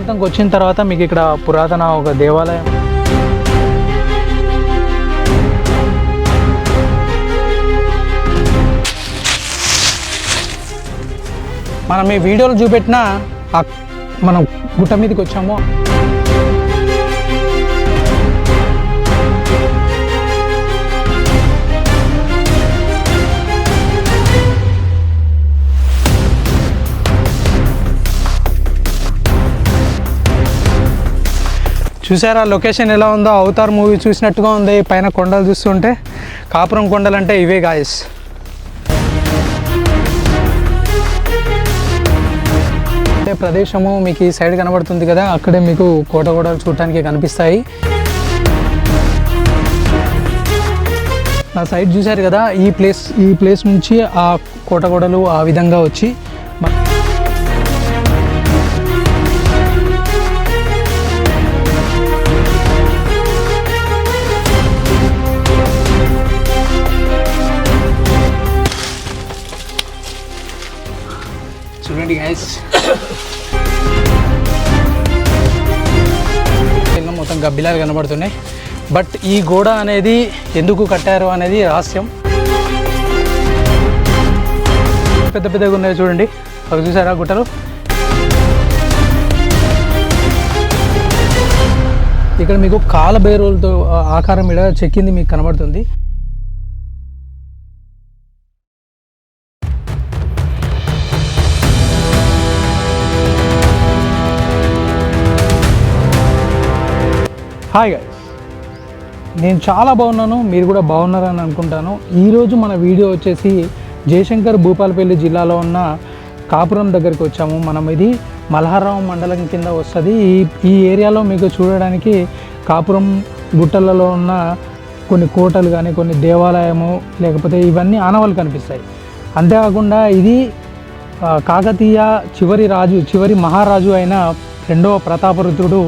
ప్రాంతంకి వచ్చిన తర్వాత మీకు ఇక్కడ పురాతన ఒక దేవాలయం మనం ఈ వీడియోలో చూపెట్టిన మనం గుట్ట మీదకి వచ్చాము. చూసారా లొకేషన్ ఎలా ఉందో? అవతార్ మూవీ చూసినట్టుగా ఉంది. పైన కొండలు చూస్తుంటే కాపురం కొండలు అంటే ఇవే గాయస్. అంటే ప్రదేశము మీకు ఈ సైడ్ కనబడుతుంది కదా, అక్కడే మీకు కోట కూడా చూడటానికి కనిపిస్తాయి. నా సైడ్ చూశారు కదా, ఈ ప్లేస్ నుంచి ఆ కోటగోడలు ఆ విధంగా వచ్చి చూడండి గైస్, మొత్తం గబ్బిలాలు కనబడుతున్నాయి. బట్ ఈ గోడ అనేది ఎందుకు కట్టారు అనేది రహస్యం. పెద్ద పెద్దగా ఉన్నాయి చూడండి, అవి చూసారా గుట్టలు. ఇక్కడ మీకు కాలబేరులతో ఆకారం మీద చెక్కింది మీకు కనబడుతుంది. హాయ్ గైస్, నేను చాలా బాగున్నాను, మీరు కూడా బాగున్నారని అనుకుంటాను. ఈరోజు మన వీడియో వచ్చేసి జయశంకర్ భూపాలపల్లి జిల్లాలో ఉన్న కాపురం దగ్గరికి వచ్చాము మనం. ఇది మల్హారావు మండలం కింద వస్తుంది. ఈ ఏరియాలో మీకు చూడడానికి కాపురం గుట్టలలో ఉన్న కొన్ని కోటలు కానీ కొన్ని దేవాలయము లేకపోతే ఇవన్నీ ఆనవాళ్ళు కనిపిస్తాయి. అంతేకాకుండా ఇది కాకతీయ చివరి మహారాజు అయిన 2వ ప్రతాపరుద్రుడు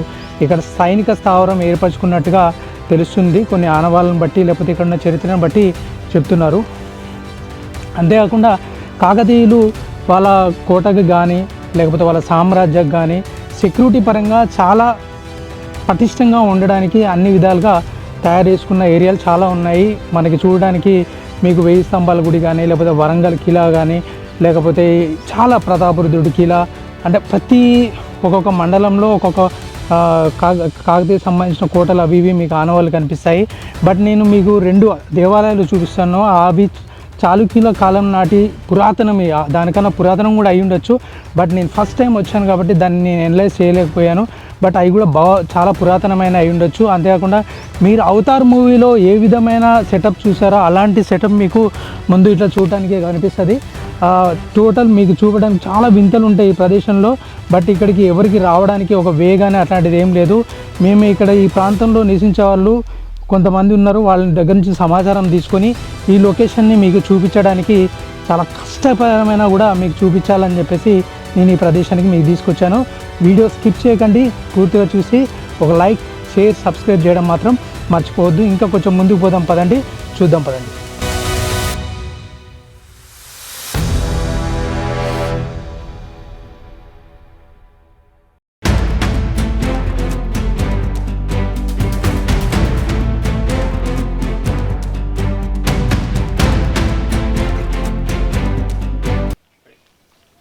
ఇక్కడ సైనిక స్థావరం ఏర్పరచుకున్నట్టుగా తెలుస్తుంది. కొన్ని ఆనవాళ్ళను బట్టి లేకపోతే ఇక్కడ ఉన్న చరిత్రను బట్టి చెప్తున్నారు. అంతేకాకుండా కాకతీయులు వాళ్ళ కోటకు కానీ లేకపోతే వాళ్ళ సామ్రాజ్యానికి కానీ సెక్యూరిటీ పరంగా చాలా పటిష్టంగా ఉండడానికి అన్ని విధాలుగా తయారు చేసుకున్న ఏరియాలు చాలా ఉన్నాయి. మనకి చూడడానికి మీకు 1000 స్తంభాల గుడి కానీ లేకపోతే వరంగల్ కిలా కానీ లేకపోతే చాలా ప్రతాపరుద్రుడి కిలా, అంటే ప్రతి ఒక్కొక్క మండలంలో ఒక్కొక్క కాకతీయ సంబంధించిన కోటలు అవి ఇవి మీకు ఆనవాళ్ళు కనిపిస్తాయి. బట్ నేను మీకు 2 దేవాలయాలు చూపిస్తాను. అవి చాళుక్యుల కాలం నాటి పురాతనమే, దానికన్నా పురాతనం కూడా అయి ఉండొచ్చు. బట్ నేను ఫస్ట్ టైం వచ్చాను కాబట్టి దాన్ని నేను అనలైజ్ చేయలేకపోయాను. బట్ అవి కూడా చాలా పురాతనమైన అయి ఉండొచ్చు. అంతేకాకుండా మీరు అవతార్ మూవీలో ఏ విధమైన సెటప్ చూసారో అలాంటి సెటప్ మీకు ముందు ఇట్లా చూడటానికి కనిపిస్తుంది. టోటల్ మీకు చూపడానికి చాలా వింతలు ఉంటాయి ఈ ప్రదేశంలో. బట్ ఇక్కడికి ఎవరికి రావడానికి ఒక వే కానీ అట్లాంటిది ఏం లేదు. మేము ఇక్కడ ఈ ప్రాంతంలో నివసించే వాళ్ళు కొంతమంది ఉన్నారు, వాళ్ళ దగ్గర నుంచి సమాచారం తీసుకొని ఈ లొకేషన్ని మీకు చూపించడానికి చాలా కష్టతరమైన కూడా మీకు చూపించాలని చెప్పేసి నేను ఈ ప్రదేశానికి మీకు తీసుకొచ్చాను. వీడియో స్కిప్ చేయకండి, పూర్తిగా చూసి ఒక లైక్, షేర్, సబ్స్క్రైబ్ చేయడం మాత్రం మర్చిపోవద్దు. ఇంకా కొంచెం ముందుకు పోదాం పదండి, చూద్దాం పదండి.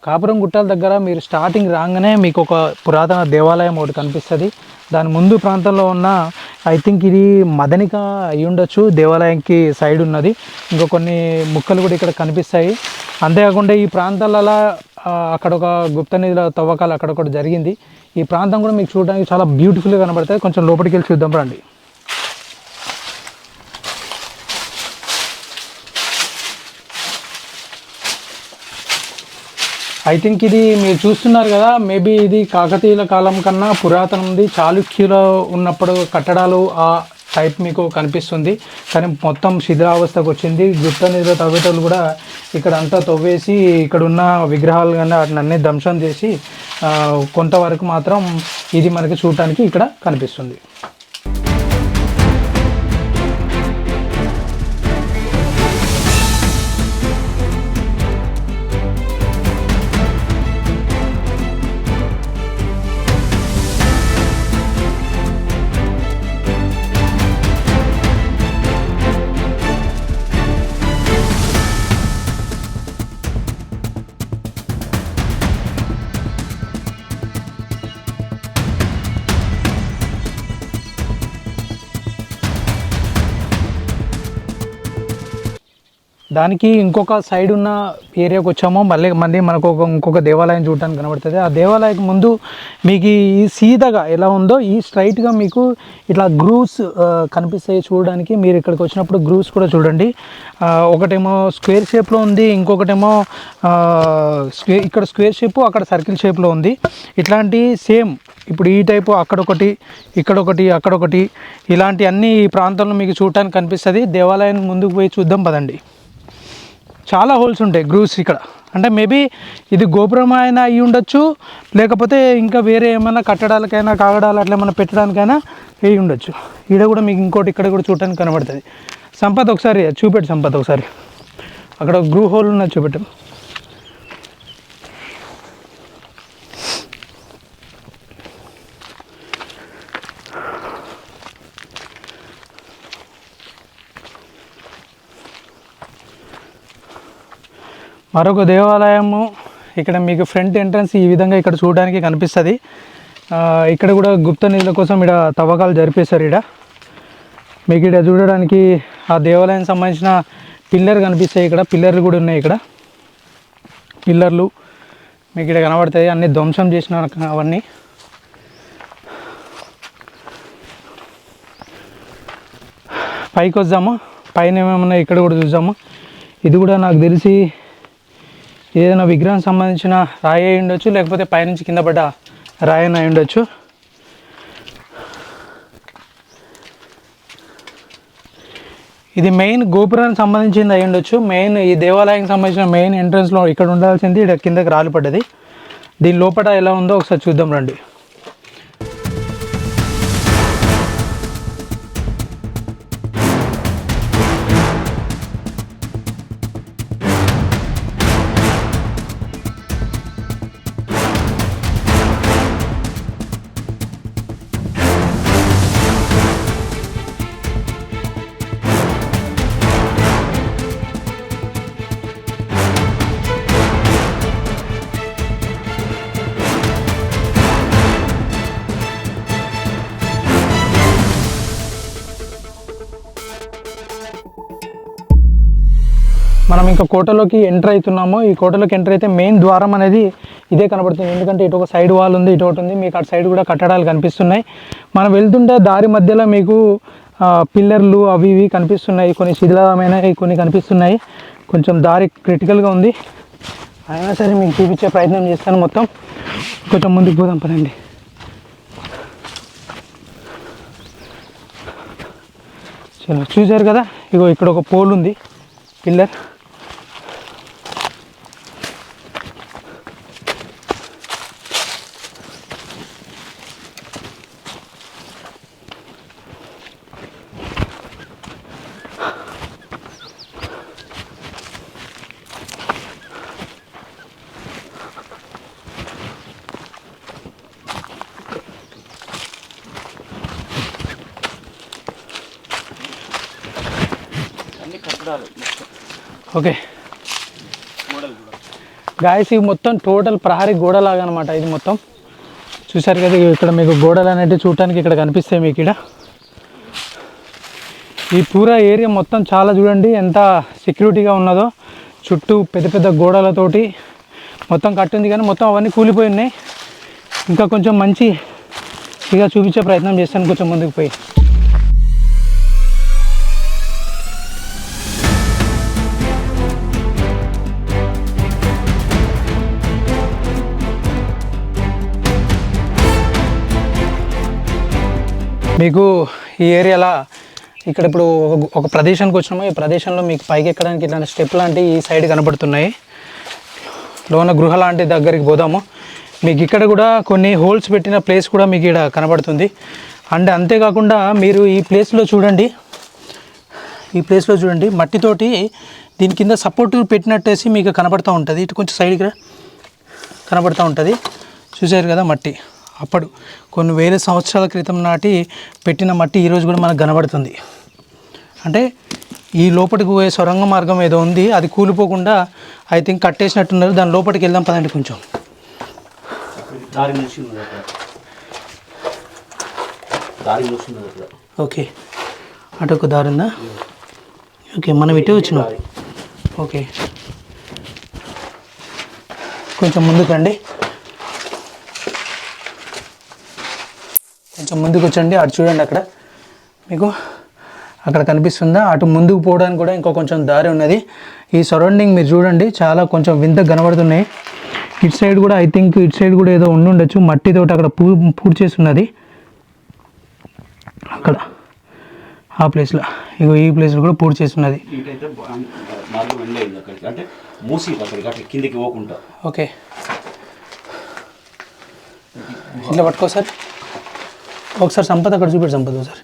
కాపురం గుట్టల దగ్గర మీరు స్టార్టింగ్ రాగానే మీకు ఒక పురాతన దేవాలయం ఒకటి కనిపిస్తుంది. దాని ముందు ప్రాంతంలో ఉన్న ఐ థింక్ ఇది మదనిక అయి ఉండొచ్చు, దేవాలయంకి సైడ్ ఉన్నది. ఇంకా కొన్ని ముక్కలు కూడా ఇక్కడ కనిపిస్తాయి. అంతేకాకుండా ఈ ప్రాంతాలలో అక్కడ ఒక గుప్త నిధుల తవ్వకాలు అక్కడొకటి జరిగింది. ఈ ప్రాంతం కూడా మీకు చూడడానికి చాలా బ్యూటిఫుల్గా కనబడుతుంది. కొంచెం లోపలికి వెళ్ళి చూద్దాం రండి. ఐ థింక్ ఇది మీరు చూస్తున్నారు కదా, మేబీ ఇది కాకతీయుల కాలం కన్నా పురాతనది. చాళుక్యులు ఉన్నప్పుడు కట్టడాలు ఆ టైప్ మీకు కనిపిస్తుంది, కానీ మొత్తం శిథిలావస్థకు వచ్చింది. గుప్త నిధుల తవ్వేటోళ్ళు కూడా ఇక్కడ అంతా తవ్వేసి ఇక్కడ ఉన్న విగ్రహాలు కానీ వాటిని అన్నీ ధ్వంసం చేసి కొంతవరకు మాత్రం ఇది మనకి చూడటానికి ఇక్కడ కనిపిస్తుంది. దానికి ఇంకొక సైడ్ ఉన్న ఏరియాకి వచ్చామో మళ్ళీ మనకు ఇంకొక దేవాలయం చూడటానికి కనబడుతుంది. ఆ దేవాలయం ముందు మీకు ఈ సీదగా ఎలా ఉందో ఈ స్ట్రైట్గా మీకు ఇట్లా గ్రూవ్స్ కనిపిస్తాయి చూడడానికి. మీరు ఇక్కడికి వచ్చినప్పుడు గ్రూవ్స్ కూడా చూడండి. ఒకటేమో స్క్వేర్ షేప్లో ఉంది, ఇంకొకటేమో ఇక్కడ స్క్వేర్ షేపు అక్కడ సర్కిల్ షేప్లో ఉంది. ఇట్లాంటి సేమ్ ఇప్పుడు ఈ టైపు అక్కడొకటి ఇక్కడొకటి అక్కడొకటి ఇలాంటి అన్ని ఈ ప్రాంతంలో మీకు చూడటానికి కనిపిస్తుంది. దేవాలయం ముందుకు పోయి చూద్దాం పదండి. చాలా హోల్స్ ఉంటాయి గ్రూవ్స్ ఇక్కడ. అంటే మేబీ ఇది గోపురం అయినా అయ్యి ఉండొచ్చు, లేకపోతే ఇంకా వేరే ఏమైనా కట్టడాలకైనా కాగడాలు అట్లా ఏమైనా పెట్టడానికైనా వేయి ఉండొచ్చు. ఈడ కూడా మీకు ఇంకోటి ఇక్కడ కూడా చూడటానికి కనబడుతుంది. సంపత్ ఒకసారి చూపెట్టు. సంపత్ ఒకసారి అక్కడ గ్రూ హోల్ ఉన్నది చూపెట్టు. మరొక దేవాలయము ఇక్కడ మీకు ఫ్రంట్ ఎంట్రన్స్ ఈ విధంగా ఇక్కడ చూడడానికి కనిపిస్తుంది. ఇక్కడ కూడా గుప్త నిధుల కోసం ఇక్కడ తవ్వకాలు జరిపేశారు. ఇక్కడ మీకు ఇక్కడ చూడడానికి ఆ దేవాలయానికి సంబంధించిన పిల్లర్ కనిపిస్తాయి. ఇక్కడ పిల్లర్లు కూడా ఉన్నాయి. ఇక్కడ పిల్లర్లు మీకు ఇక్కడ కనబడతాయి. అన్ని ధ్వంసం చేసిన అవన్నీ. పైకి వద్దాము, పైన ఏమేమన్నా ఇక్కడ కూడా చూద్దాము. ఇది కూడా నాకు తెలిసి ఏదైనా విగ్రహం సంబంధించిన రాయి అయి ఉండొచ్చు, లేకపోతే పైనుంచి కింద పడ్డ రాయన అయి ఉండొచ్చు. ఇది మెయిన్ గోపురానికి సంబంధించింది అయి ఉండొచ్చు. మెయిన్ ఈ దేవాలయానికి సంబంధించిన మెయిన్ ఎంట్రన్స్లో ఇక్కడ ఉండాల్సింది ఇక్కడ కిందకి రాలి పడ్డది. దీని లోపల ఎలా ఉందో ఒకసారి చూద్దాం రండి. మనం ఇంకా కోటలోకి ఎంటర్ అవుతున్నాము. ఈ కోటలోకి ఎంటర్ అయితే మెయిన్ ద్వారం అనేది ఇదే కనబడుతుంది. ఎందుకంటే ఇటు ఒక సైడ్ వాల్ ఉంది, ఇటు ఒకటి ఉంది. మీకు అటు సైడ్ కూడా కట్టడాలు కనిపిస్తున్నాయి. మనం వెళ్తుంటే దారి మధ్యలో మీకు పిల్లర్లు అవి ఇవి కనిపిస్తున్నాయి. కొన్ని శిథిలమైనవి కొన్ని కనిపిస్తున్నాయి. కొంచెం దారి క్రిటికల్గా ఉంది. అయినా సరే మీకు చూపించే ప్రయత్నం చేస్తాను. మొత్తం కొంచెం ముందుకు పోదాం పదండి. చూశారు కదా, ఇగో ఇక్కడ ఒక పోల్ ఉంది, పిల్లర్. ఓకే గాయస్, ఇవి మొత్తం టోటల్ ప్రహరీ గోడలాగా అనమాట. ఇది మొత్తం చూసారు కదా, ఇక్కడ మీకు గోడలు అనేవి చూడటానికి ఇక్కడ కనిపిస్తాయి. మీకు ఇక్కడ ఈ పూరా ఏరియా మొత్తం చాలా చూడండి ఎంత సెక్యూరిటీగా ఉన్నదో. చుట్టూ పెద్ద పెద్ద గోడలతోటి మొత్తం కట్టింది, కానీ మొత్తం అవన్నీ కూలిపోయి ఉన్నాయి. ఇంకా కొంచెం మంచి ఇక చూపించే ప్రయత్నం చేస్తాను కొంచెం ముందుకు పోయి. మీకు ఈ ఏరియాలో ఇక్కడ ఇప్పుడు ఒక ప్రదేశానికి వచ్చినాము. ఈ ప్రదేశంలో మీకు పైకి ఎక్కడానికి ఇట్లాంటి స్టెప్ లాంటివి ఈ సైడ్ కనబడుతున్నాయి. లోన గృహ లాంటి దగ్గరికి పోదాము. మీకు ఇక్కడ కూడా కొన్ని హోల్స్ పెట్టిన ప్లేస్ కూడా మీకు ఇక్కడ కనబడుతుంది. అండ్ అంతేకాకుండా మీరు ఈ ప్లేస్లో చూడండి, మట్టితోటి దీని కింద సపోర్ట్ పెట్టినట్టేసి మీకు కనబడుతూ ఉంటుంది. ఇటు కొంచెం సైడ్కి కనబడుతూ ఉంటుంది. చూసారు కదా, మట్టి అప్పుడు కొన్ని వేల సంవత్సరాల క్రితం నాటి పెట్టిన మట్టి ఈరోజు కూడా మనకు కనబడుతుంది. అంటే ఈ లోపలికి పోయే సొరంగ మార్గం ఏదో ఉంది, అది కూలిపోకుండా ఐ థింక్ కట్టేసినట్టున్నారు. దాని లోపలికి వెళ్దాం పదండి. కొంచెం ఓకే, అటు ఒక దారి ఉందా? ఓకే, మనం ఇటే వచ్చినాం. ఓకే, కొంచెం ముందుకు రండి, కొంచెం ముందుకు వచ్చండి. అటు చూడండి, అక్కడ మీకు అక్కడ కనిపిస్తుందా? అటు ముందుకు పోవడానికి కూడా ఇంకో కొంచెం దారి ఉన్నది. ఈ సరౌండింగ్ మీరు చూడండి, చాలా కొంచెం వింత కనబడుతున్నాయి. ఇటు సైడ్ కూడా ఐ థింక్ ఇటు సైడ్ కూడా ఏదో ఉండుండొచ్చు, మట్టితోటి అక్కడ పూర్తి చేసి ఉన్నది అక్కడ ఆ ప్లేస్లో. ఇగో ఈ ప్లేస్లో కూడా పూర్తి చేసి ఉన్నది. ఓకే, ఇట్లా పట్టుకో సార్. ఒకసారి సంపద అక్కడ చూపెట్టి, సంపద ఒకసారి.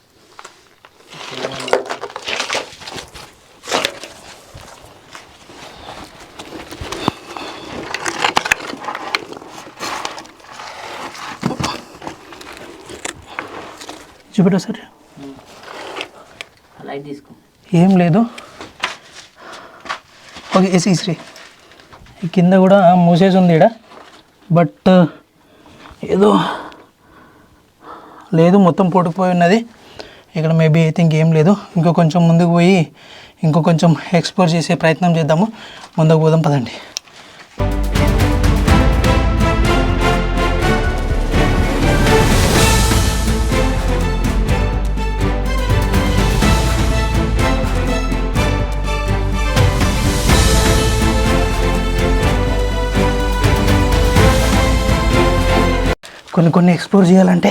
చూపెట్టా సార్. ఏం లేదు. ఓకే, శ్రీ ఈ కింద కూడా మూసేసి ఉంది ఇక్కడ, బట్ ఏదో లేదు, మొత్తం పొట్టుకుపోయి ఉన్నది ఇక్కడ. మేబీ ఐ థింక్ ఏం లేదు. ఇంకో కొంచెం ముందుకు పోయి ఇంకో కొంచెం ఎక్స్ప్లోర్ చేసే ప్రయత్నం చేద్దాము. ముందుకు పోదాం పదండి. కొన్ని ఎక్స్ప్లోర్ చేయాలంటే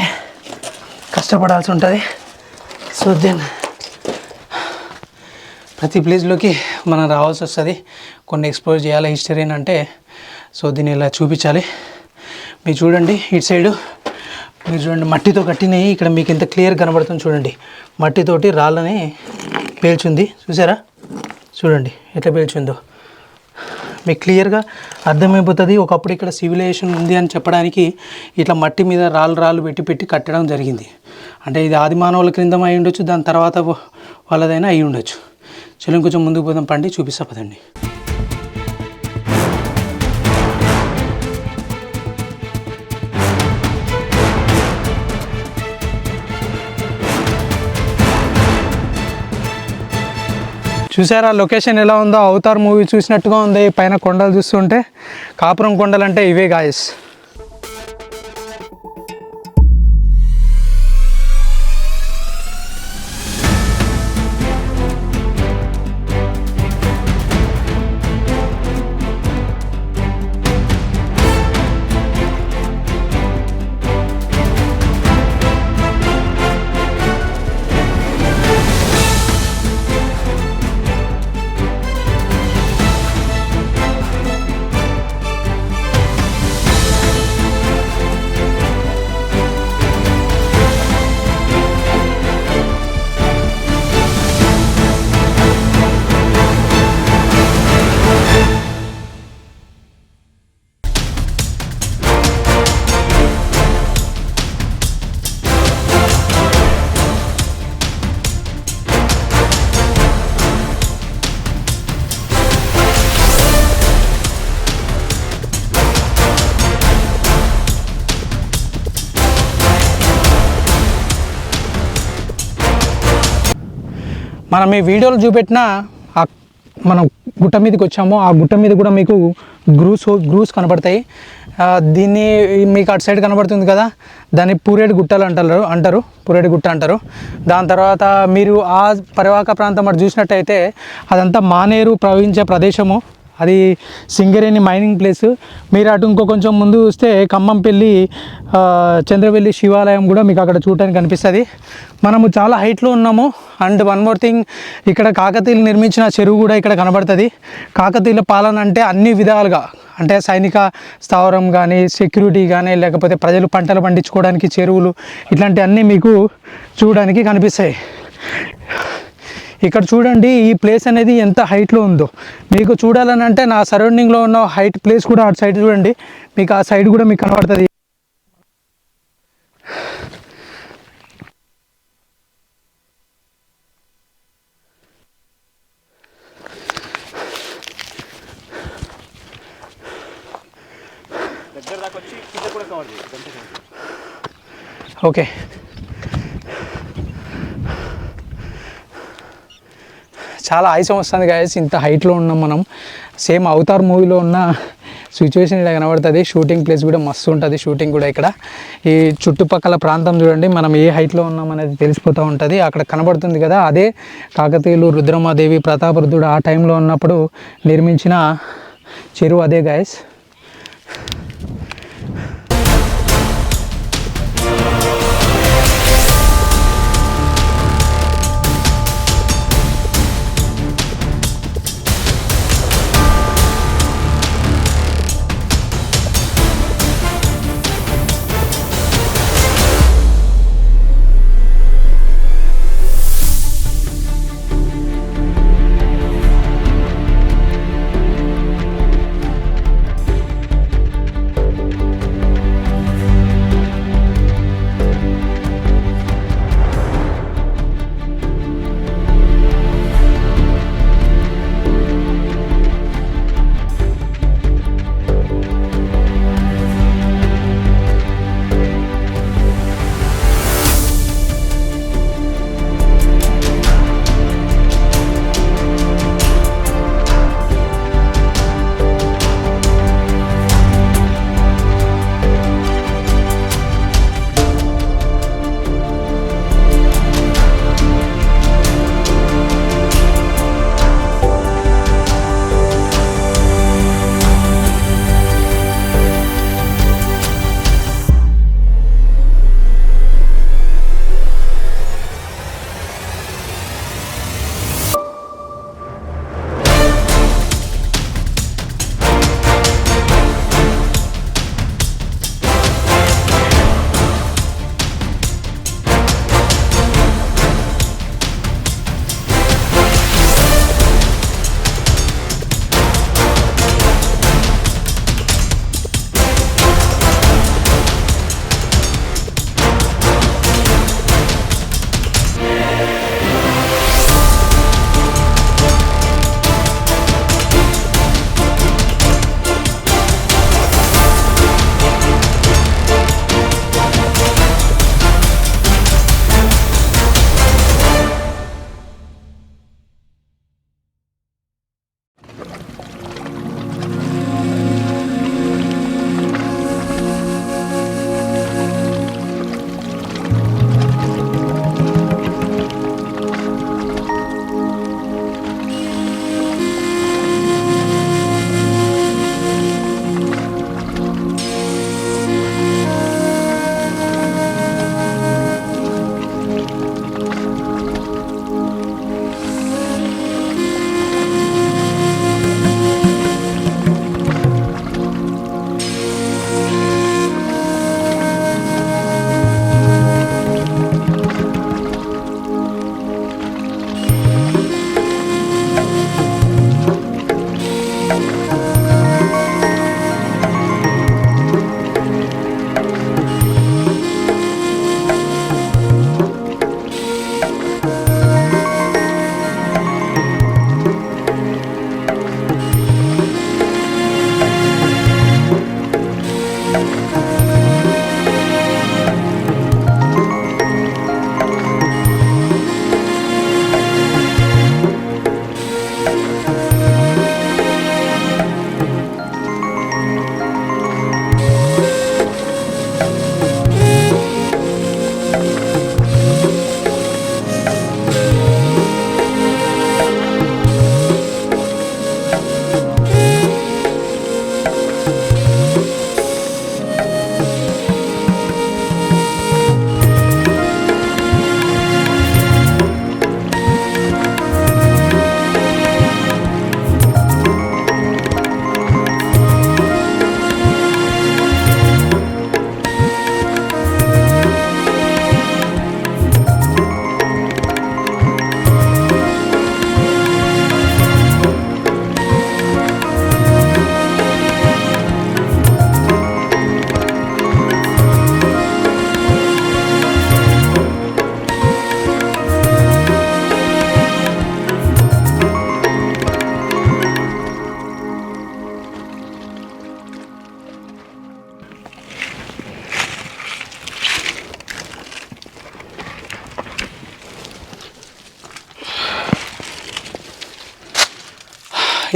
కష్టపడాల్సి ఉంటుంది. సో దెన్ ప్రతి ప్లేస్లోకి మనం రావాల్సి వస్తుంది. కొన్ని ఎక్స్ప్లోర్ చేయాలి హిస్టరీ అంటే. సో దీన్ని ఇలా చూపించాలి. మీరు చూడండి, ఇటు సైడు మీరు చూడండి, మట్టితో కట్టినవి ఇక్కడ మీకు ఎంత క్లియర్ కనబడుతుంది చూడండి. మట్టితోటి రాళ్ళని పేల్చుంది, చూసారా? చూడండి ఎట్లా పేల్చుందో మీకు క్లియర్గా అర్థమైపోతుంది. ఒకప్పుడు ఇక్కడ సివిలైజేషన్ ఉంది అని చెప్పడానికి ఇట్లా మట్టి మీద రాళ్ళు పెట్టి కట్టడం జరిగింది. అంటే ఇది ఆది మానవుల క్రింద అయి ఉండొచ్చు, దాని తర్వాత వాళ్ళదైనా అయి ఉండొచ్చు. చలో కొంచెం ముందుకు పోదాం పండి, చూపిస్తా పదండి. చూసారా లొకేషన్ ఎలా ఉందో? అవతార్ మూవీ చూసినట్టుగా ఉంది. పైన కొండలు చూస్తుంటే కాపురం కొండలు అంటే ఇవే గాయస్. మనం ఈ వీడియోలో చూపెట్టిన మనం గుట్ట మీదకి వచ్చాము. ఆ గుట్ట మీద కూడా మీకు గ్రూస్ కనబడతాయి. దీన్ని మీకు అటు సైడ్ కనబడుతుంది కదా, దాన్ని పూరేడు గుట్టలు అంటారు పూరేడు గుట్ట అంటారు. దాని తర్వాత మీరు ఆ పరివాహక ప్రాంతం అటు చూసినట్టయితే అదంతా మానేరు ప్రవహించే ప్రదేశము. అది సింగరేణి మైనింగ్ ప్లేస్. మీరు అటు ఇంకో కొంచెం ముందు చూస్తే ఖమ్మంపల్లి చంద్రవెల్లి శివాలయం కూడా మీకు అక్కడ చూడటానికి కనిపిస్తుంది. మనము చాలా హైట్లో ఉన్నాము. అండ్ వన్ మోర్ థింగ్, ఇక్కడ కాకతీయులు నిర్మించిన చెరువు కూడా ఇక్కడ కనబడుతుంది. కాకతీయుల పాలన అంటే అన్ని విధాలుగా, అంటే సైనిక స్థావరం కానీ, సెక్యూరిటీ కానీ, లేకపోతే ప్రజలు పంటలు పండించుకోవడానికి చెరువులు, ఇట్లాంటివన్నీ మీకు చూడడానికి కనిపిస్తాయి. ఇక్కడ చూడండి ఈ ప్లేస్ అనేది ఎంత హైట్లో ఉందో. మీకు చూడాలని అంటే నా సరౌండింగ్లో ఉన్న హైట్ ప్లేస్ కూడా అటు సైడ్ చూడండి, మీకు ఆ సైడ్ కూడా మీకు కనబడుతుంది. ఓకే, చాలా ఆయాసం వస్తుంది గాయస్, ఇంత హైట్లో ఉన్నాం మనం. సేమ్ అవతార్ మూవీలో ఉన్న సిచ్యువేషన్ ఇక్కడ కనబడుతుంది. షూటింగ్ ప్లేస్ కూడా మస్తు ఉంటుంది, షూటింగ్ కూడా ఇక్కడ. ఈ చుట్టుపక్కల ప్రాంతం చూడండి, మనం ఏ హైట్లో ఉన్నాం అనేది తెలిసిపోతూ ఉంటుంది. అక్కడ కనబడుతుంది కదా, అదే కాకతీయులు, రుద్రమాదేవి, ప్రతాపరుద్రుడు ఆ టైంలో ఉన్నప్పుడు నిర్మించిన చెరువు అదే గాయస్.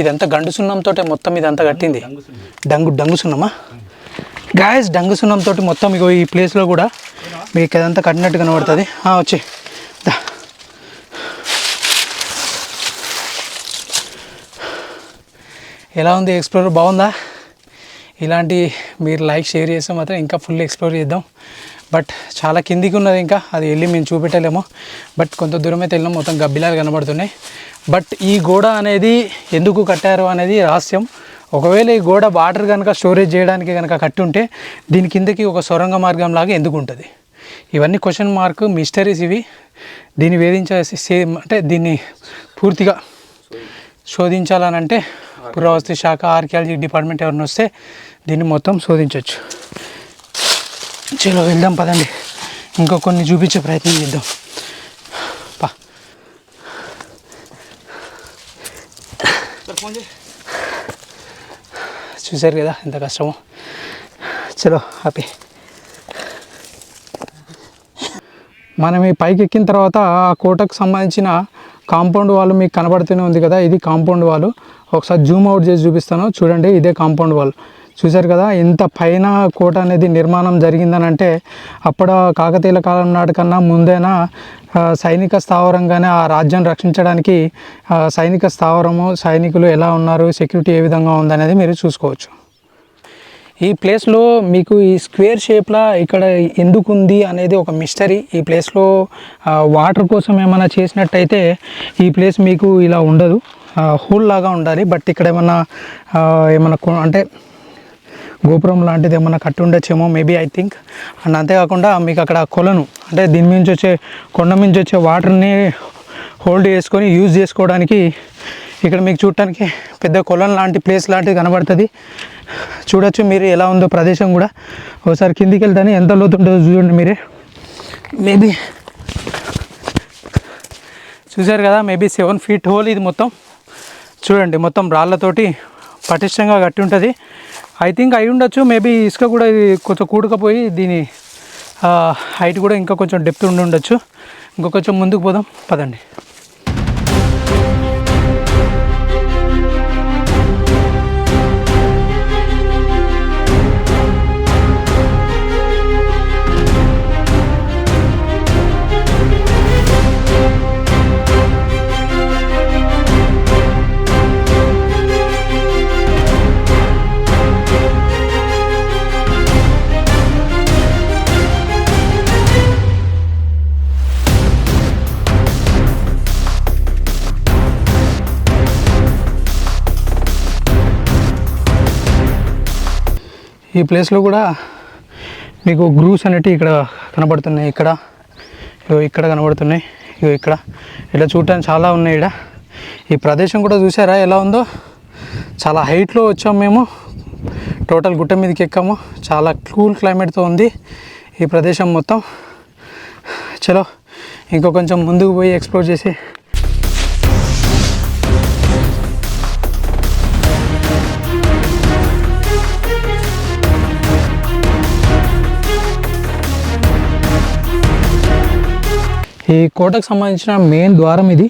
ఇదంతా గండు సున్నంతో మొత్తం ఇదంతా కట్టింది. డంగు సున్నమా గాయస్? డంగు సున్నంతో మొత్తం ఇగో ఈ ప్లేస్లో కూడా మీకు ఇదంతా కట్టినట్టు కనబడుతుంది. వచ్చి ఎలా ఉంది ఎక్స్ప్లోర్? బాగుందా? ఇలాంటి మీరు లైక్ షేర్ చేస్తే మాత్రం ఇంకా ఫుల్ ఎక్స్ప్లోర్ చేద్దాం. బట్ చాలా కిందికి ఉన్నది, ఇంకా అది వెళ్ళి మేము చూపెట్టలేము. బట్ కొంత దూరం అయితే వెళ్ళాం, మొత్తం గబ్బిలాలు కనబడుతున్నాయి. బట్ ఈ గోడ అనేది ఎందుకు కట్టారు అనేది రహస్యం. ఒకవేళ ఈ గోడ వాటర్ కనుక స్టోరేజ్ చేయడానికి కనుక కట్టి ఉంటే దీని కిందకి ఒక సొరంగ మార్గం లాగా ఎందుకు ఉంటుంది? ఇవన్నీ క్వశ్చన్ మార్క్ మిస్టరీస్ ఇవి. దీన్ని వేధించేసి అంటే దీన్ని పూర్తిగా శోధించాలనంటే పురావస్తు శాఖ ఆర్కియాలజీ డిపార్ట్మెంట్ ఎవరిని వస్తే దీన్ని మొత్తం శోధించవచ్చు. చలో వెళ్దాం పదండి, ఇంకో కొన్ని చూపించే ప్రయత్నం చేద్దాం. చూసారు కదా ఎంత కష్టమో. చలో హ్యాపీ. మనం ఈ పైకి ఎక్కిన తర్వాత ఆ కోటకు సంబంధించిన కాంపౌండ్ వాల్ మీకు కనబడుతూనే ఉంది కదా, ఇది కాంపౌండ్ వాల్. ఒకసారి జూమ్ అవుట్ చేసి చూపిస్తాను చూడండి. ఇదే కాంపౌండ్ వాల్. చూసారు కదా ఎంత పైన కోట అనేది నిర్మాణం జరిగిందని అంటే అప్పుడు కాకతీయుల కాలం నాటికన్నా ముందైనా సైనిక స్థావరంగానే ఆ రాజ్యాన్ని రక్షించడానికి సైనిక స్థావరము, సైనికులు ఎలా ఉన్నారు, సెక్యూరిటీ ఏ విధంగా ఉందనేది మీరు చూసుకోవచ్చు. ఈ ప్లేస్లో మీకు ఈ స్క్వేర్ షేప్లా ఇక్కడ ఎందుకు ఉంది అనేది ఒక మిస్టరీ. ఈ ప్లేస్లో వాటర్ కోసం ఏమైనా చేసినట్టయితే ఈ ప్లేస్ మీకు ఇలా ఉండదు, హోల్ లాగా ఉండాలి. బట్ ఇక్కడ ఏమన్నా అంటే గోపురం లాంటిది ఏమన్నా కట్టి ఉండొచ్చేమో మేబీ, ఐ థింక్. అండ్ అంతేకాకుండా మీకు అక్కడ కొలను అంటే దీని నుంచి వచ్చే కొండ నుంచి వచ్చే వాటర్ని హోల్డ్ చేసుకొని యూజ్ చేసుకోవడానికి ఇక్కడ మీకు చూడటానికి పెద్ద కొలను లాంటి ప్లేస్ లాంటిది కనబడుతుంది. చూడొచ్చు మీరు ఎలా ఉందో ప్రదేశం కూడా. ఒకసారి కిందికి వెళ్తానే ఎంత లోతు ఉంటుందో చూడండి మీరే. మేబీ చూసారు కదా, మేబీ 7 feet హోల్ ఇది మొత్తం. చూడండి మొత్తం రాళ్ళతోటి పటిష్టంగా కట్టి ఉంటుంది. ఐ థింక్ అయి ఉండొచ్చు. మేబీ ఇసుక కూడా ఇది కొంచెం కూడకపోయి దీని హైట్ కూడా ఇంకా కొంచెం డెప్త్ ఉండి ఉండొచ్చు. ఇంకా కొంచెం ముందుకు పోదాం పదండి. ఈ ప్లేస్లో కూడా మీకు గ్రూవ్స్ అనేవి ఇక్కడ కనబడుతున్నాయి. ఇక్కడ కనబడుతున్నాయి, ఇక్కడ ఇట్లా చూడటానికి చాలా ఉన్నాయి. ఇక్కడ ఈ ప్రదేశం కూడా చూసారా ఎలా ఉందో? చాలా హైట్లో వచ్చాము మేము. టోటల్ గుట్ట మీదకి ఎక్కాము. చాలా కూల్ క్లైమేట్తో ఉంది ఈ ప్రదేశం మొత్తం. చలో ఇంకో కొంచెం ముందుకు పోయి ఎక్స్ప్లోర్ చేసి ఈ కోటకు సంబంధించిన మెయిన్ ద్వారం ఇది.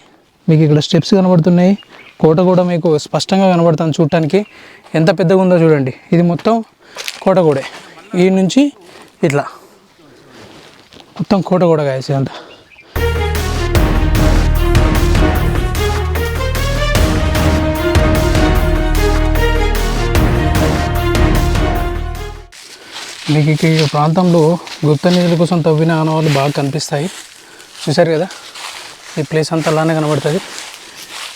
మీకు ఇక్కడ స్టెప్స్ కనబడుతున్నాయి. కోట కూడా మీకు స్పష్టంగా కనబడుతుంది చూడటానికి. ఎంత పెద్దగా ఉందో చూడండి. ఇది మొత్తం కోట కూడా. ఈ నుంచి ఇట్లా మొత్తం కోట కూడా గాయస్ అంతా. మీకు ఈ ప్రాంతంలో గుప్త నిధుల కోసం తవ్విన ఆనవాళ్ళు బాగా కనిపిస్తాయి. చూసారు కదా, ఈ ప్లేస్ అంతా అలానే కనబడుతుంది.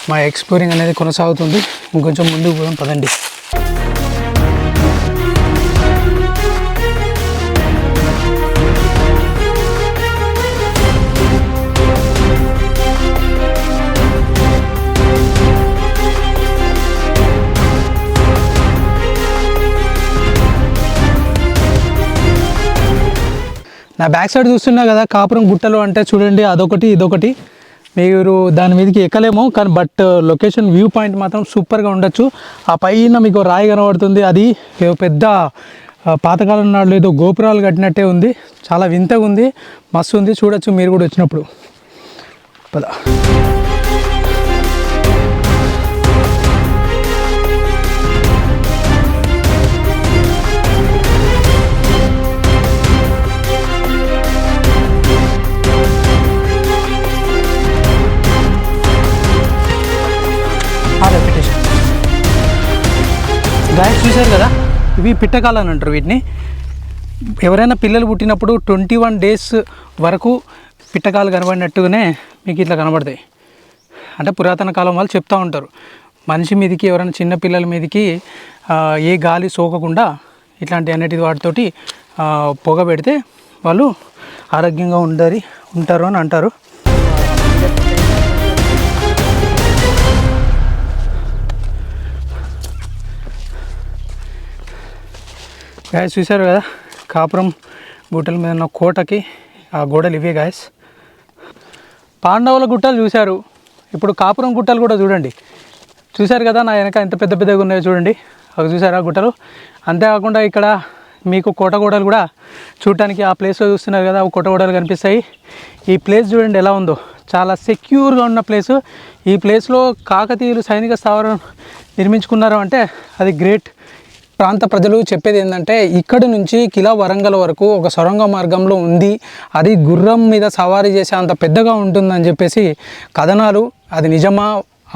మా ఎక్స్ప్లోరింగ్ అనేది కొనసాగుతుంది. ఇంకొంచెం ముందుకు పోదాం పదండి. నా బ్యాక్ సైడ్ చూస్తున్నా కదా కాపురం గుట్టలు అంటే చూడండి, అదొకటి ఇదొకటి. మీరు దాని మీదకి ఎక్కలేమో కానీ బట్ లొకేషన్ వ్యూ పాయింట్ మాత్రం సూపర్గా ఉండొచ్చు. ఆ పైన మీకు రాయి కనబడుతుంది. అది పెద్ద పాతకాలం నాడు ఏదో గోపురాలు కట్టినట్టే ఉంది. చాలా వింతగా ఉంది, మస్తు ఉంది. చూడొచ్చు మీరు కూడా వచ్చినప్పుడు. పద చూశారు కదా, ఇవి పిట్టకాలు అని అంటారు వీటిని. ఎవరైనా పిల్లలు పుట్టినప్పుడు 21 days వరకు పిట్టకాలు కనబడినట్టుగానే మీకు ఇట్లా కనబడతాయి. అంటే పురాతన కాలం వాళ్ళు చెప్తూ ఉంటారు, మనిషి మీదకి ఎవరైనా చిన్న పిల్లల మీదకి ఏ గాలి సోకకుండా ఇట్లాంటి అన్నిటి వాటితోటి పొగ పెడితే వాళ్ళు ఆరోగ్యంగా ఉంటారు అని అంటారు. గాయస్ చూశారు కదా, కాపురం గుట్టల మీద ఉన్న కోటకి ఆ గోడలు ఇవే గాయస్. పాండవుల గుట్టలు చూశారు, ఇప్పుడు కాపురం గుట్టలు కూడా చూడండి. చూశారు కదా నా వెనక ఎంత పెద్ద పెద్దగా ఉన్నాయో చూడండి, అవి చూసారా గుట్టలు. అంతేకాకుండా ఇక్కడ మీకు కోట గోడలు కూడా చూడటానికి ఆ ప్లేస్లో చూస్తున్నారు కదా, కోట గోడలు కనిపిస్తాయి. ఈ ప్లేస్ చూడండి ఎలా ఉందో, చాలా సెక్యూర్గా ఉన్న ప్లేసు. ఈ ప్లేస్లో కాకతీయులు సైనిక స్థావరం నిర్మించుకున్నారు అంటే అది గ్రేట్. ప్రాంత ప్రజలు చెప్పేది ఏంటంటే ఇక్కడి నుంచి కిలా వరంగల్ వరకు ఒక సొరంగ మార్గంలో ఉంది, అది గుర్రం మీద సవారీ చేసే అంత పెద్దగా ఉంటుందని చెప్పేసి కథనాలు. అది నిజమా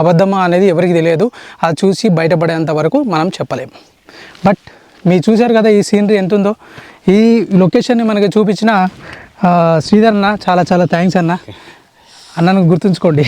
అబద్ధమా అనేది ఎవరికి తెలియదు, అది చూసి బయటపడేంత వరకు మనం చెప్పలేము. బట్ మీరు చూశారు కదా ఈ సీనరీ ఎంత ఉందో. ఈ లొకేషన్ని మనకి చూపించిన శ్రీధర్ అన్న చాలా చాలా థ్యాంక్స్ అన్న. అన్నను గుర్తుంచుకోండి.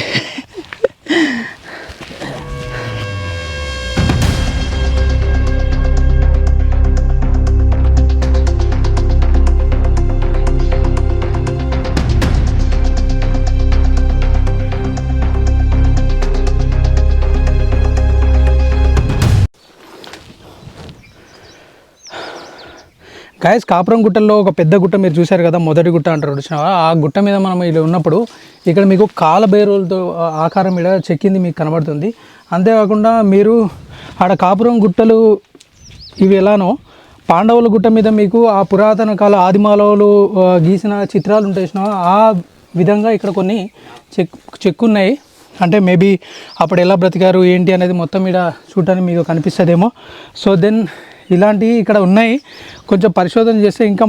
గాయస్ కాపురం గుట్టల్లో ఒక పెద్ద గుట్ట మీరు చూశారు కదా, మొదటి గుట్ట అంటారు చూసినావా, ఆ గుట్ట మీద మనం ఇలా ఉన్నప్పుడు ఇక్కడ మీకు కాలబేరులతో ఆకారం ఇక్కడ చెక్కింది మీకు కనబడుతుంది. అంతేకాకుండా మీరు ఆడ కాపురం గుట్టలు ఇవి ఎలానో పాండవుల గుట్ట మీద మీకు ఆ పురాతన కాల ఆదిమానవులు గీసిన చిత్రాలు ఉంటాయి చూసినావా, ఆ విధంగా ఇక్కడ కొన్ని చెక్కున్నాయి. అంటే మేబీ అప్పుడు ఎలా బ్రతికారు ఏంటి అనేది మొత్తం ఇక్కడ చూడటానికి మీకు కనిపిస్తుందేమో. సో దెన్ ఇలాంటివి ఇక్కడ ఉన్నాయి, కొంచెం పరిశోధన చేస్తే ఇంకా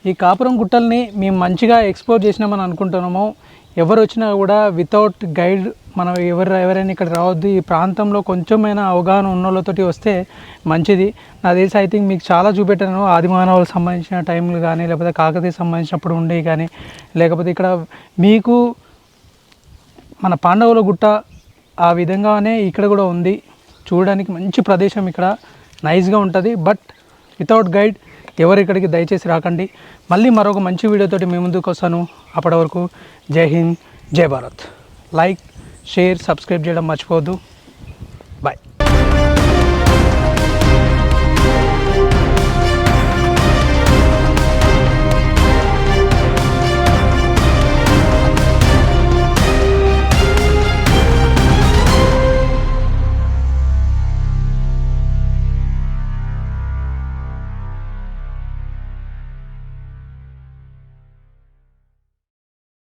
ఈ కాపురం గుట్టల్ని మేము మంచిగా ఎక్స్ప్లోర్ చేసినామని అనుకుంటున్నాము. ఎవరు వచ్చినా కూడా వితౌట్ గైడ్ మనం ఎవరైనా ఇక్కడ రావద్దు. ఈ ప్రాంతంలో కొంచెమైనా అవగాహన ఉన్న వాళ్ళతోటి వస్తే మంచిది. నాకు తెలిసి ఐ థింక్ మీకు చాలా చూపెట్టాను, ఆదిమానవులకు సంబంధించిన టైంలు కానీ, లేకపోతే కాకతీయ సంబంధించినప్పుడు ఉండేవి కానీ, లేకపోతే ఇక్కడ మీకు మన పాండవుల గుట్ట ఆ విధంగానే ఇక్కడ కూడా ఉంది. చూడడానికి మంచి ప్రదేశం, ఇక్కడ నైస్గా ఉంటుంది. బట్ వితౌట్ గైడ్ ఎవరు ఇక్కడికి దయచేసి రాకండి. మళ్ళీ మరొక మంచి వీడియోతోటి మీ ముందుకు వస్తాను. అప్పటి వరకు జై హింద్, జై భారత్. లైక్, షేర్, సబ్స్క్రైబ్ చేయడం మర్చిపోవద్దు. బాయ్.